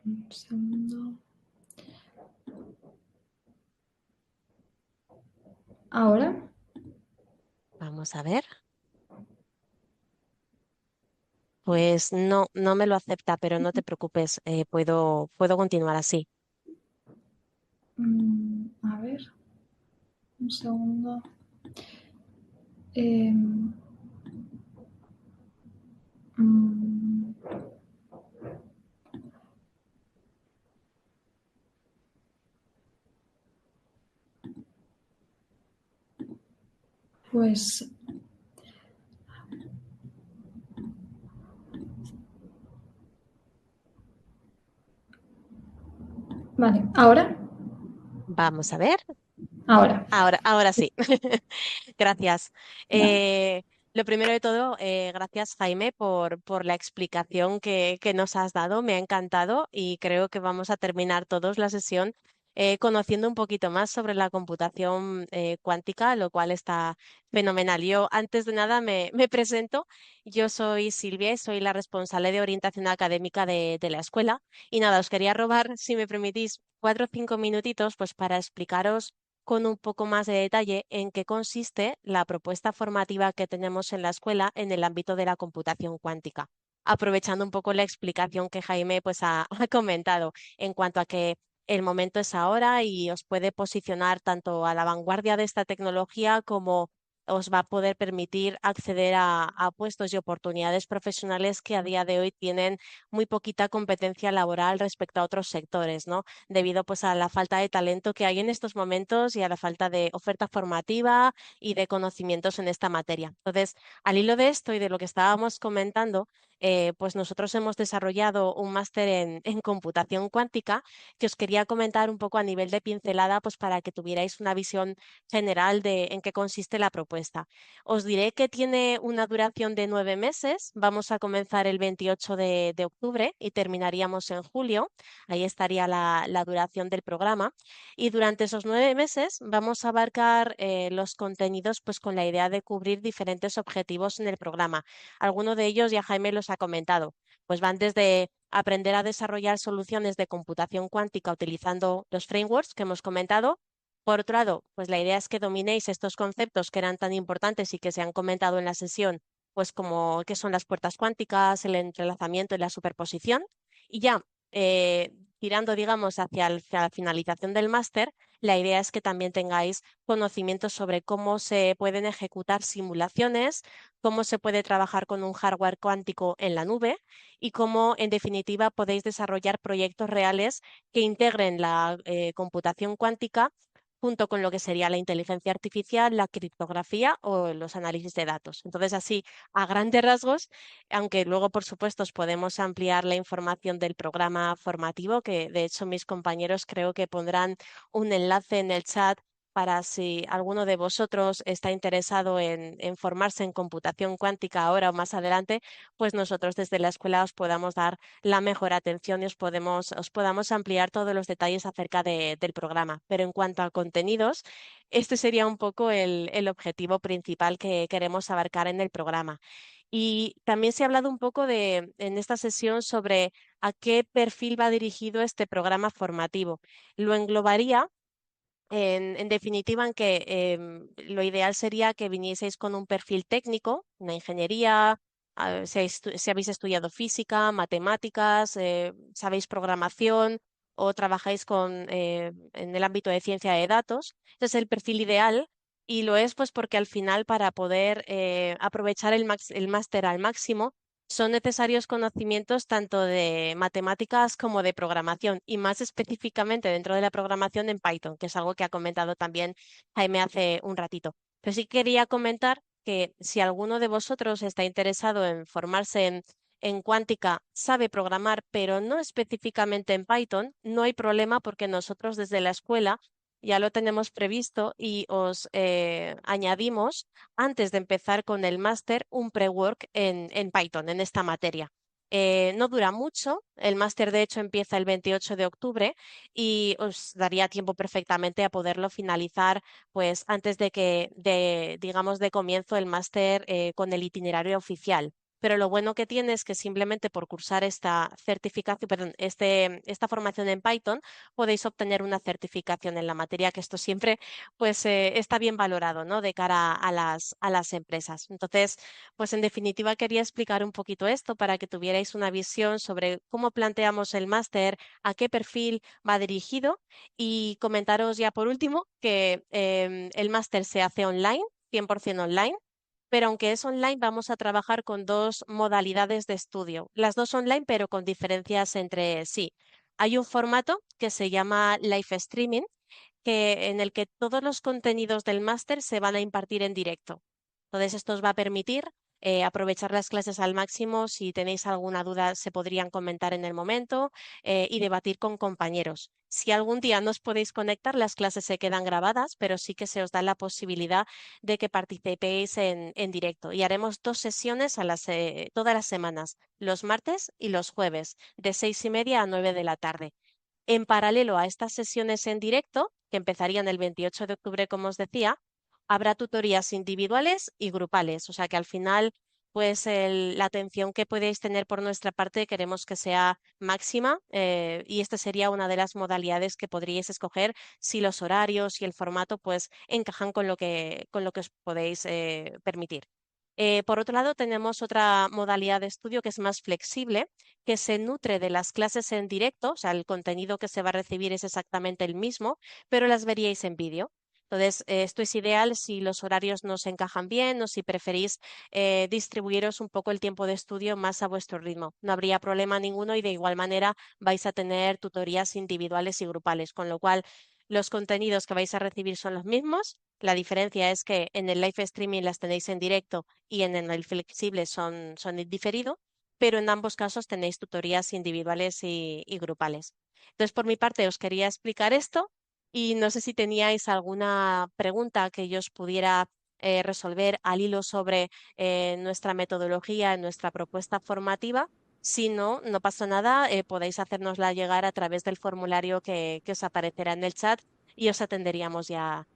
Speaker 1: un segundo. ¿Ahora?
Speaker 3: Vamos a ver. Pues no, no me lo acepta, pero no te preocupes. Puedo continuar así.
Speaker 1: A ver, un segundo. Em, mm, pues, vale, ¿ahora?
Speaker 3: Vamos a ver.
Speaker 1: Ahora.
Speaker 3: Ahora sí. Gracias.
Speaker 1: Vale.
Speaker 3: Eh, lo primero de todo, gracias Jaime por la explicación que nos has dado. Me ha encantado y creo que vamos a terminar todos la sesión conociendo un poquito más sobre la computación cuántica, lo cual está fenomenal. Yo, antes de nada, me presento. Yo soy Silvia y soy la responsable de orientación académica de la escuela. Y nada, os quería robar, si me permitís, 4 o 5 minutitos, pues para explicaros con un poco más de detalle en qué consiste la propuesta formativa que tenemos en la escuela en el ámbito de la computación cuántica, aprovechando un poco la explicación que Jaime pues ha comentado en cuanto a que el momento es ahora y os puede posicionar tanto a la vanguardia de esta tecnología como os va a poder permitir acceder a puestos y oportunidades profesionales que a día de hoy tienen muy poquita competencia laboral respecto a otros sectores, ¿no? Debido pues a la falta de talento que hay en estos momentos y a la falta de oferta formativa y de conocimientos en esta materia. Entonces, al hilo de esto y de lo que estábamos comentando, pues nosotros hemos desarrollado un máster en computación cuántica que os quería comentar un poco a nivel de pincelada, pues para que tuvierais una visión general de en qué consiste la propuesta. Os diré que tiene una duración de 9 meses. Vamos a comenzar el 28 de octubre y terminaríamos en julio. Ahí estaría la duración del programa. Y durante esos 9 meses vamos a abarcar los contenidos pues con la idea de cubrir diferentes objetivos en el programa. Algunos de ellos ya Jaime los ha comentado. Pues van desde aprender a desarrollar soluciones de computación cuántica utilizando los frameworks que hemos comentado. Por otro lado, pues la idea es que dominéis estos conceptos que eran tan importantes y que se han comentado en la sesión, pues como qué son las puertas cuánticas, el entrelazamiento y la superposición. Y ya tirando, digamos, hacia la finalización del máster, la idea es que también tengáis conocimientos sobre cómo se pueden ejecutar simulaciones, cómo se puede trabajar con un hardware cuántico en la nube y cómo, en definitiva, podéis desarrollar proyectos reales que integren la computación cuántica junto con lo que sería la inteligencia artificial, la criptografía o los análisis de datos. Entonces, así, a grandes rasgos, aunque luego, por supuesto, os podemos ampliar la información del programa formativo, que de hecho mis compañeros creo que pondrán un enlace en el chat para si alguno de vosotros está interesado en formarse en computación cuántica ahora o más adelante, pues nosotros desde la escuela os podamos dar la mejor atención y os podamos ampliar todos los detalles acerca del programa. Pero en cuanto a contenidos, este sería un poco el objetivo principal que queremos abarcar en el programa. Y también se ha hablado un poco en esta sesión sobre a qué perfil va dirigido este programa formativo. Lo englobaría en definitiva, en que lo ideal sería que vinieseis con un perfil técnico, una ingeniería, si habéis estudiado física, matemáticas, sabéis programación o trabajáis en el ámbito de ciencia de datos. Ese es el perfil ideal y lo es pues porque al final para poder aprovechar el máster al máximo son necesarios conocimientos tanto de matemáticas como de programación y más específicamente dentro de la programación en Python, que es algo que ha comentado también Jaime hace un ratito. Pero sí quería comentar que si alguno de vosotros está interesado en formarse en cuántica, sabe programar, pero no específicamente en Python, no hay problema porque nosotros desde la escuela ya lo tenemos previsto y os añadimos antes de empezar con el máster un pre-work en Python, en esta materia. No dura mucho, el máster de hecho empieza el 28 de octubre y os daría tiempo perfectamente a poderlo finalizar pues antes digamos, de comienzo el máster con el itinerario oficial. Pero lo bueno que tiene es que simplemente por cursar esta certificación, perdón, esta formación en Python, podéis obtener una certificación en la materia, que esto siempre pues está bien valorado, ¿no? De cara a las empresas. Entonces, pues en definitiva quería explicar un poquito esto para que tuvierais una visión sobre cómo planteamos el máster, a qué perfil va dirigido y comentaros ya por último que el máster se hace online, 100% online. Pero aunque es online, vamos a trabajar con dos modalidades de estudio. Las dos online, pero con diferencias entre sí. Hay un formato que se llama live streaming, en el que todos los contenidos del máster se van a impartir en directo. Entonces, esto os va a permitir aprovechar las clases al máximo. Si tenéis alguna duda, se podrían comentar en el momento y debatir con compañeros. Si algún día no os podéis conectar, las clases se quedan grabadas, pero sí que se os da la posibilidad de que participéis en directo. Y haremos 2 sesiones todas las semanas, los martes y los jueves, de 6:30 a 9 de la tarde. En paralelo a estas sesiones en directo, que empezarían el 28 de octubre, como os decía, habrá tutorías individuales y grupales. O sea que al final, pues la atención que podéis tener por nuestra parte queremos que sea máxima, y esta sería una de las modalidades que podríais escoger si los horarios y el formato pues encajan con lo que os podéis permitir. Por otro lado, tenemos otra modalidad de estudio que es más flexible, que se nutre de las clases en directo, o sea, el contenido que se va a recibir es exactamente el mismo, pero las veríais en vídeo. Entonces, esto es ideal si los horarios no se encajan bien o si preferís distribuiros un poco el tiempo de estudio más a vuestro ritmo. No habría problema ninguno y de igual manera vais a tener tutorías individuales y grupales, con lo cual los contenidos que vais a recibir son los mismos. La diferencia es que en el live streaming las tenéis en directo y en el flexible son en diferido, pero en ambos casos tenéis tutorías individuales y grupales. Entonces, por mi parte, os quería explicar esto y no sé si teníais alguna pregunta que yo os pudiera resolver al hilo sobre nuestra metodología, nuestra propuesta formativa. Si no, no pasa nada, podéis hacérnosla llegar a través del formulario que os aparecerá en el chat y os atenderíamos ya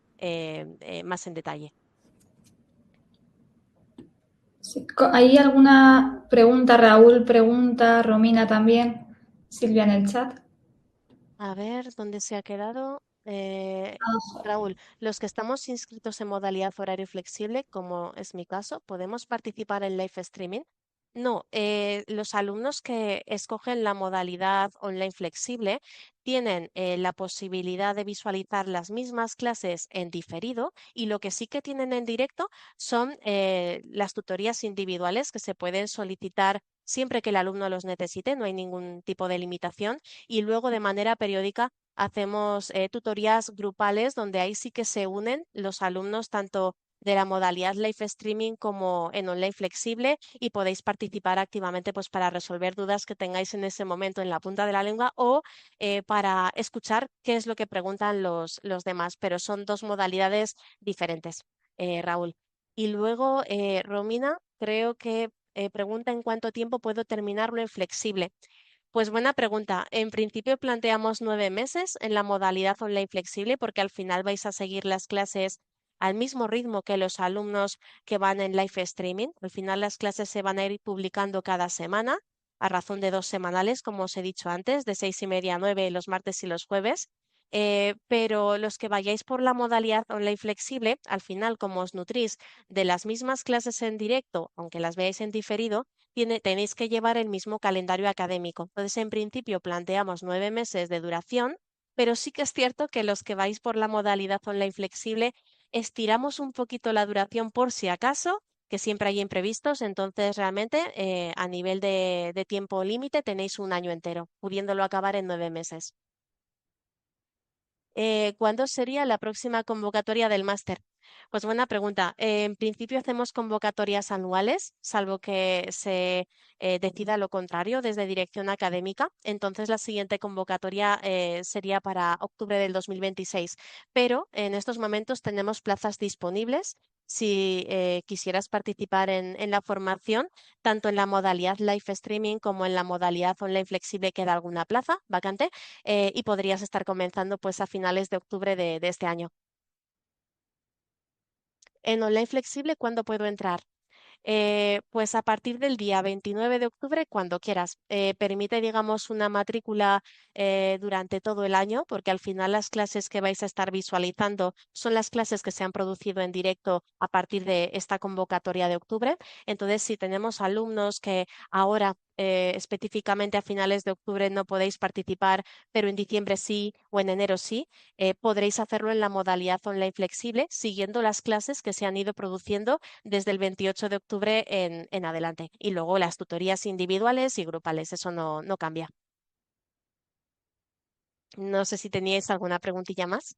Speaker 3: más en detalle.
Speaker 1: Sí. ¿Hay alguna pregunta? Raúl pregunta, Romina también, Silvia en el chat.
Speaker 3: A ver, ¿dónde se ha quedado?
Speaker 1: Ah,
Speaker 3: Raúl, los que estamos inscritos en modalidad horario flexible, como es mi caso, ¿podemos participar en live streaming? No, los alumnos que escogen la modalidad online flexible tienen la posibilidad de visualizar las mismas clases en diferido y lo que sí que tienen en directo son las tutorías individuales que se pueden solicitar siempre que el alumno los necesite, no hay ningún tipo de limitación y luego de manera periódica hacemos tutorías grupales donde ahí sí que se unen los alumnos tanto de la modalidad live streaming como en online flexible y podéis participar activamente pues para resolver dudas que tengáis en ese momento en la punta de la lengua o para escuchar qué es lo que preguntan los demás, pero son dos modalidades diferentes, Raúl. Y luego, Romina, creo que pregunta en cuánto tiempo puedo terminarlo en flexible. Pues buena pregunta. En principio planteamos 9 meses en la modalidad online flexible porque al final vais a seguir las clases al mismo ritmo que los alumnos que van en live streaming. Al final las clases se van a ir publicando cada semana a razón de 2 semanales, como os he dicho antes, de 6:30 a 9 los martes y los jueves. Pero los que vayáis por la modalidad online flexible, al final, como os nutrís de las mismas clases en directo, aunque las veáis en diferido, tenéis que llevar el mismo calendario académico. Entonces, en principio, planteamos 9 meses de duración, pero sí que es cierto que los que vais por la modalidad online flexible, estiramos un poquito la duración por si acaso, que siempre hay imprevistos, entonces realmente a nivel de tiempo límite tenéis un año entero, pudiéndolo acabar en 9 meses. ¿Cuándo sería la próxima convocatoria del máster? Pues buena pregunta. En principio hacemos convocatorias anuales, salvo que se decida lo contrario desde dirección académica. Entonces la siguiente convocatoria sería para octubre del 2026. Pero en estos momentos tenemos plazas disponibles. Si quisieras participar en la formación, tanto en la modalidad live streaming como en la modalidad online flexible queda alguna plaza vacante y podrías estar comenzando pues a finales de octubre de este año. En online flexible, ¿cuándo puedo entrar? Pues a partir del día 29 de octubre, cuando quieras. Permite, digamos, una matrícula durante todo el año, porque al final las clases que vais a estar visualizando son las clases que se han producido en directo a partir de esta convocatoria de octubre. Entonces, si tenemos alumnos que ahora específicamente a finales de octubre no podéis participar, pero en diciembre sí o en enero sí, podréis hacerlo en la modalidad online flexible, siguiendo las clases que se han ido produciendo desde el 28 de octubre en adelante. Y luego las tutorías individuales y grupales, eso no cambia. No sé si teníais alguna preguntilla más.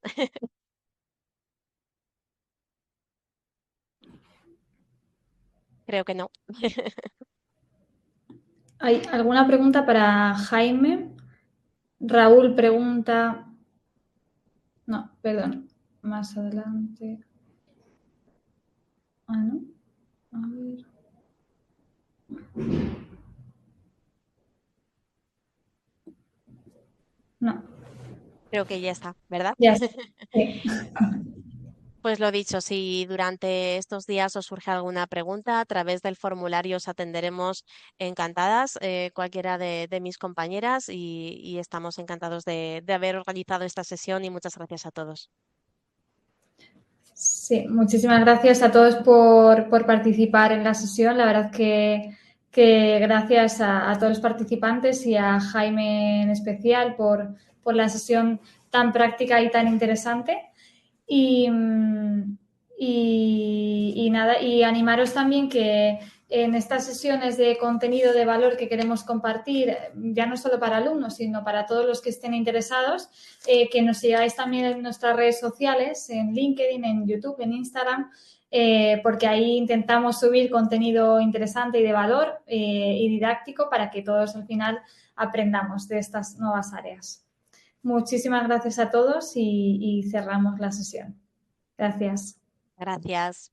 Speaker 3: Creo que no.
Speaker 1: ¿hay alguna pregunta para Jaime? Raúl pregunta. No, perdón. Más adelante. Ah, no. A ver. No.
Speaker 3: Creo que ya está, ¿verdad?
Speaker 1: Ya está. Sí.
Speaker 3: Pues lo dicho, si durante estos días os surge alguna pregunta, a través del formulario os atenderemos encantadas, cualquiera de mis compañeras, y estamos encantados de haber organizado esta sesión y muchas gracias a todos.
Speaker 1: Sí, muchísimas gracias a todos por participar en la sesión. La verdad que gracias a todos los participantes y a Jaime en especial por la sesión tan práctica y tan interesante. Y, y nada, y animaros también que en estas sesiones de contenido de valor que queremos compartir, ya no solo para alumnos, sino para todos los que estén interesados, que nos sigáis también en nuestras redes sociales, en LinkedIn, en YouTube, en Instagram, porque ahí intentamos subir contenido interesante y de valor y didáctico para que todos al final aprendamos de estas nuevas áreas. Muchísimas gracias a todos y cerramos la sesión. Gracias.
Speaker 3: Gracias.